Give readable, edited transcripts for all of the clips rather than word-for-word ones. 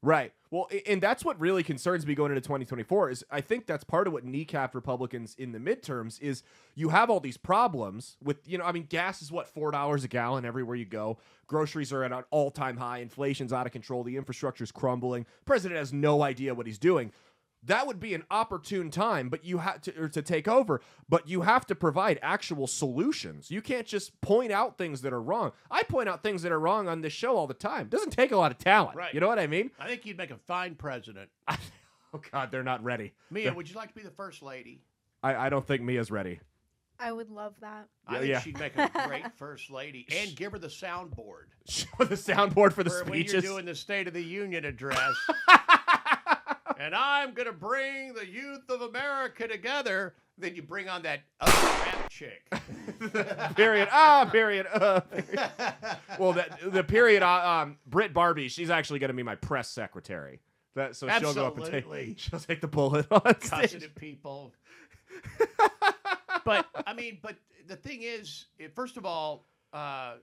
Right. Well, and that's what really concerns me going into 2024 is I think that's part of what kneecapped Republicans in the midterms is you have all these problems with, I mean, gas is what, $4 a gallon everywhere you go. Groceries are at an all-time high. Inflation's out of control. The infrastructure's crumbling. President has no idea what he's doing. That would be an opportune time, but you have to take over. But you have to provide actual solutions. You can't just point out things that are wrong. I point out things that are wrong on this show all the time. It doesn't take a lot of talent. Right. You know what I mean? I think you'd make a fine president. Oh God, they're not ready. Mia, would you like to be the first lady? I don't think Mia's ready. I would love that. I think she'd make a great first lady, and give her the soundboard. The soundboard for the speeches. When you're doing the State of the Union address. And I'm going to bring the youth of America together. Then you bring on that other rap chick. Period. Period. Well, the period. Britt Barbie. She's actually going to be my press secretary. So she'll go up and she'll take the bullet on cussing at people. But the thing is, first of all, the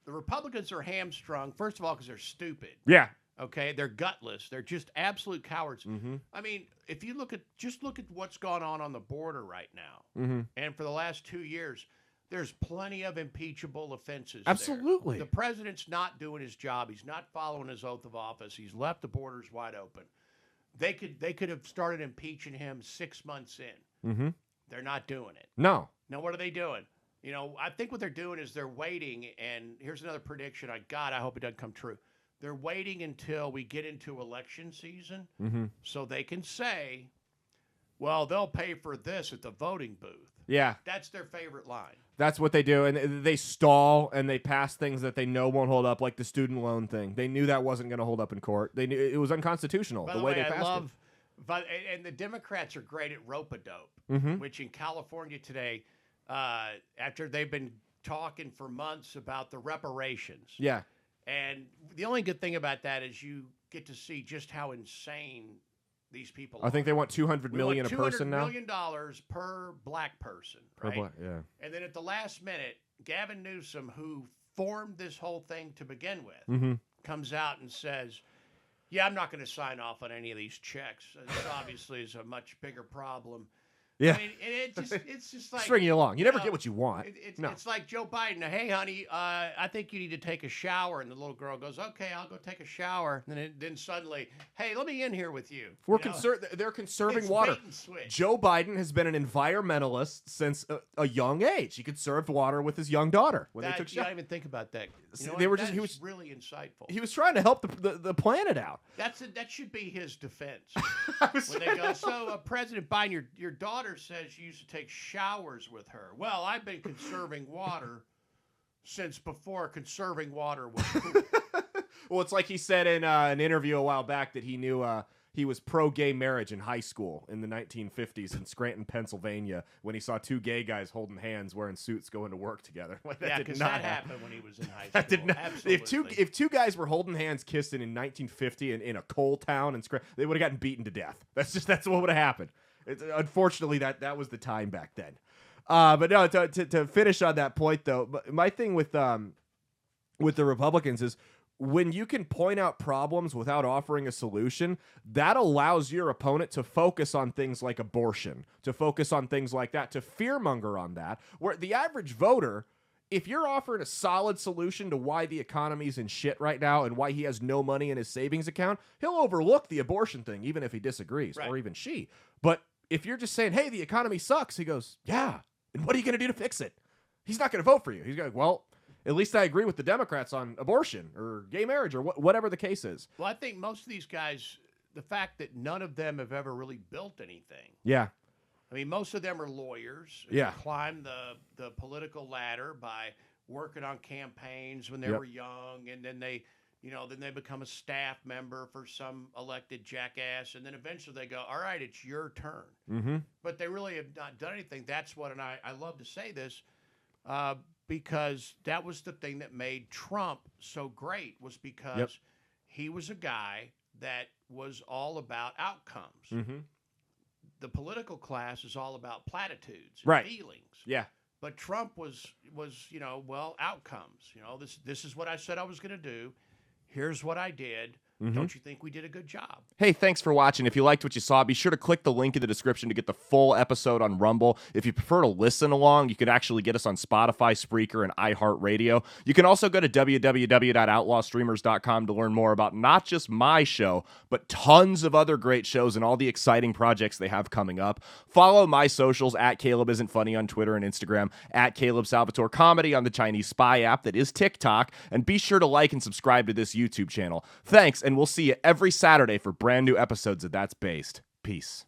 Republicans are hamstrung. First of all, because they're stupid. Yeah. Okay, they're gutless. They're just absolute cowards. Mm-hmm. I mean, if you look at what's gone on the border right now, mm-hmm. and for the last 2 years, there's plenty of impeachable offenses. Absolutely, the president's not doing his job. He's not following his oath of office. He's left the borders wide open. They could have started impeaching him 6 months in. Mm-hmm. They're not doing it. No. Now, what are they doing? I think what they're doing is they're waiting. And here's another prediction. I hope it doesn't come true. They're waiting until we get into election season mm-hmm. so they can say, well, they'll pay for this at the voting booth. Yeah. That's their favorite line. That's what they do. And they stall and they pass things that they know won't hold up, like the student loan thing. They knew that wasn't going to hold up in court. They knew it was unconstitutional the way they passed it. And the Democrats are great at rope-a-dope, mm-hmm. which in California today, after they've been talking for months about the reparations. Yeah. And the only good thing about that is you get to see just how insane these people are. I think they want $200 million a person now. $200 million per black person, right? Yeah. And then at the last minute, Gavin Newsom, who formed this whole thing to begin with, mm-hmm. comes out and says, yeah, I'm not going to sign off on any of these checks. This obviously is a much bigger problem. Yeah. I mean, it's just like... string you along. You never get what you want. It's like Joe Biden. Hey, honey, I think you need to take a shower. And the little girl goes, okay, I'll go take a shower. And then suddenly, hey, let me in here with you. They're conserving it's water. Bait and switch. Joe Biden has been an environmentalist since a young age. He conserved water with his young daughter when they took showers. I didn't even think about that. He was really insightful. He was trying to help the planet out. That should be his defense. When they go, so President Biden, your daughter says you used to take showers with her. Well, I've been conserving water since before conserving water was cool. Well, it's like he said in an interview a while back that he knew he was pro-gay marriage in high school in the 1950s in Scranton, Pennsylvania, when he saw two gay guys holding hands wearing suits going to work together. Because that happened when he was in high school. That did not. Absolutely. If two guys were holding hands kissing in 1950 in a coal town in Scranton, they would have gotten beaten to death. That's what would have happened. Unfortunately, that was the time back then. But no, to finish on that point, though, my thing with the Republicans is when you can point out problems without offering a solution, that allows your opponent to focus on things like abortion, to focus on things like that, to fearmonger on that, where the average voter, if you're offering a solid solution to why the economy's in shit right now and why he has no money in his savings account, he'll overlook the abortion thing, even if he disagrees, right. Or even she. But if you're just saying, hey, the economy sucks, he goes, yeah, and what are you going to do to fix it? He's not going to vote for you. He's going, well, at least I agree with the Democrats on abortion or gay marriage or whatever the case is. Well, I think most of these guys, the fact that none of them have ever really built anything. Yeah. I mean, most of them are lawyers. Yeah. Who climbed the political ladder by working on campaigns when they were young, and then they become a staff member for some elected jackass, and then eventually they go, all right, it's your turn. Mm-hmm. But they really have not done anything. That's what, and I love to say this, because that was the thing that made Trump so great, was because he was a guy that was all about outcomes. Mm-hmm. The political class is all about platitudes, right. feelings. Yeah. But Trump was outcomes. This is what I said I was going to do. Here's what I did. Don't you think we did a good job? Hey, thanks for watching. If you liked what you saw, be sure to click the link in the description to get the full episode on Rumble. If you prefer to listen along, you can actually get us on Spotify, Spreaker, and iHeartRadio. You can also go to www.outlawstreamers.com to learn more about not just my show, but tons of other great shows and all the exciting projects they have coming up. Follow my socials at Caleb Isn't Funny on Twitter and Instagram, at Caleb Salvatore Comedy on the Chinese Spy app that is TikTok, and be sure to like and subscribe to this YouTube channel. Thanks, and we'll see you every Saturday for brand new episodes of That's Based. Peace.